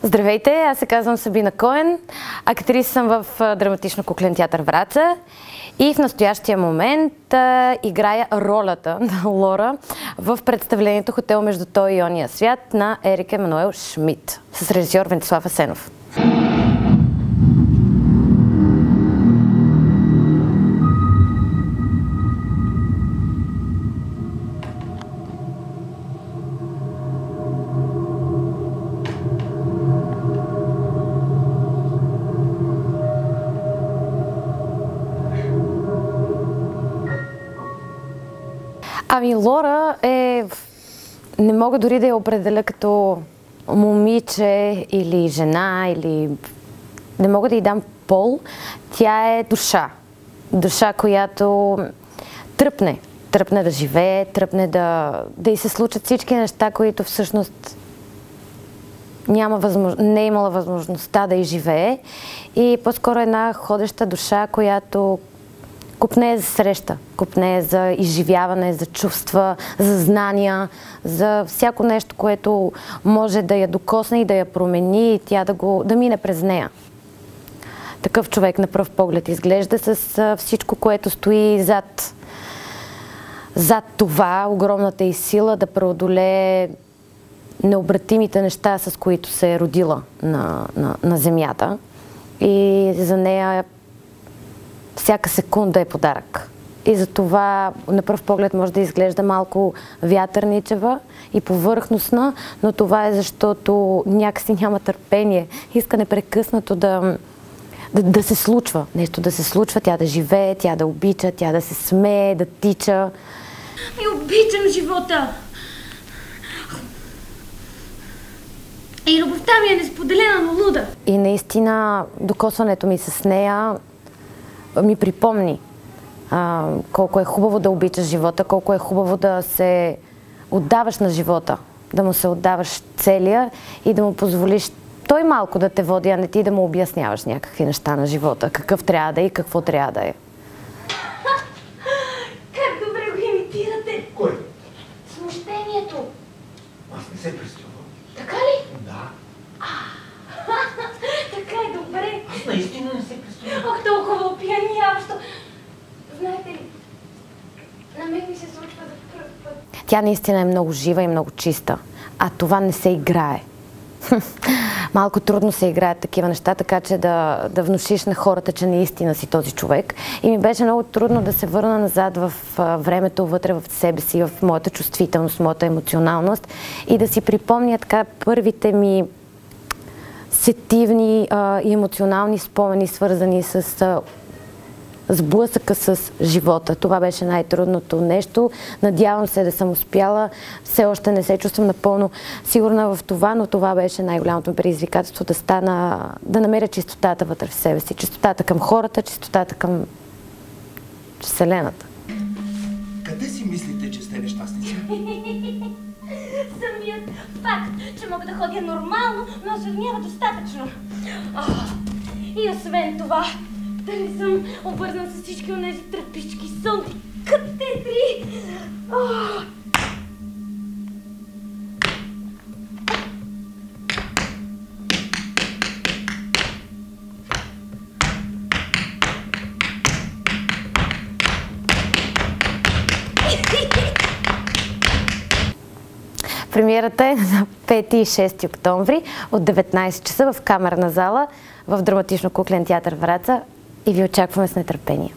Здравейте, аз се казвам Сабина Коен, актриса съм в Драматично куклен театър Враца и в настоящия момент играя ролята на Лора в представлението "Хотел между той и ония свят" на Ерик Емануел Шмидт с режисьор Венцислав Асенов. Ами Лора не мога дори да я определя като момиче или жена, или не мога да й дам пол. Тя е душа. Душа, която тръпне да живее, тръпне да й се случат всички неща, които всъщност не е имала възможността да изживее. И по-скоро една ходеща душа, която копнее за среща, копнее за изживяване, за чувства, за знания, за всяко нещо, което може да я докосне и да я промени и тя да мине през нея. Такъв човек на пръв поглед изглежда с всичко, което стои зад това, огромната й сила да преодолее необратимите неща, с които се е родила на земята. И за нея всяка секунда е подарък. И затова на пръв поглед може да изглежда малко вятърничева и повърхностна, но това е защото някакси няма търпение. Иска непрекъснато да се случва. Нещо да се случва, тя да живее, тя да обича, тя да се смее, да тича. И обичам живота! И любовта ми е несподелена, но луда. И наистина докосването ми с нея ми припомни колко е хубаво да обичаш живота, колко е хубаво да се отдаваш на живота, да му се отдаваш целия и да му позволиш той малко да те води, а не ти да му обясняваш някакви неща на живота, какъв трябва да е и какво трябва да е. Как добре го имитирате! Кой? Смущението! Аз не се преструвам. Така ли? Да. Така е добре! Аз наистина не се преструвам. Ох, толкова опияняващо! Знаете ли, на мен ми се случва за първ път. Тя наистина е много жива и много чиста, а това не се играе. Малко трудно се играят такива неща, така че да внушиш на хората, че наистина си този човек. И ми беше много трудно да се върна назад в времето, вътре в себе си, в моята чувствителност, моята емоционалност и да си припомня така първите ми сетивни и емоционални спомени, свързани с сблъсъка с живота. Това беше най-трудното нещо. Надявам се да съм успяла. Все още не се чувствам напълно сигурна в това, но това беше най-голямото предизвикателство да намеря чистотата вътре в себе си. Чистотата към хората, чистотата към Вселената. Къде си мислите, че сте нещастници? Самият факт, че мога да ходя нормално, но осъзнява достатъчно. И освен това, да не съм обвързан с всички от тези тръпички, сонки, катедри. Премиерата е на 5 и 6 октомври от 19 часа в Камерна зала в Драматично куклен театър Враца и ви очакваме с нетърпение.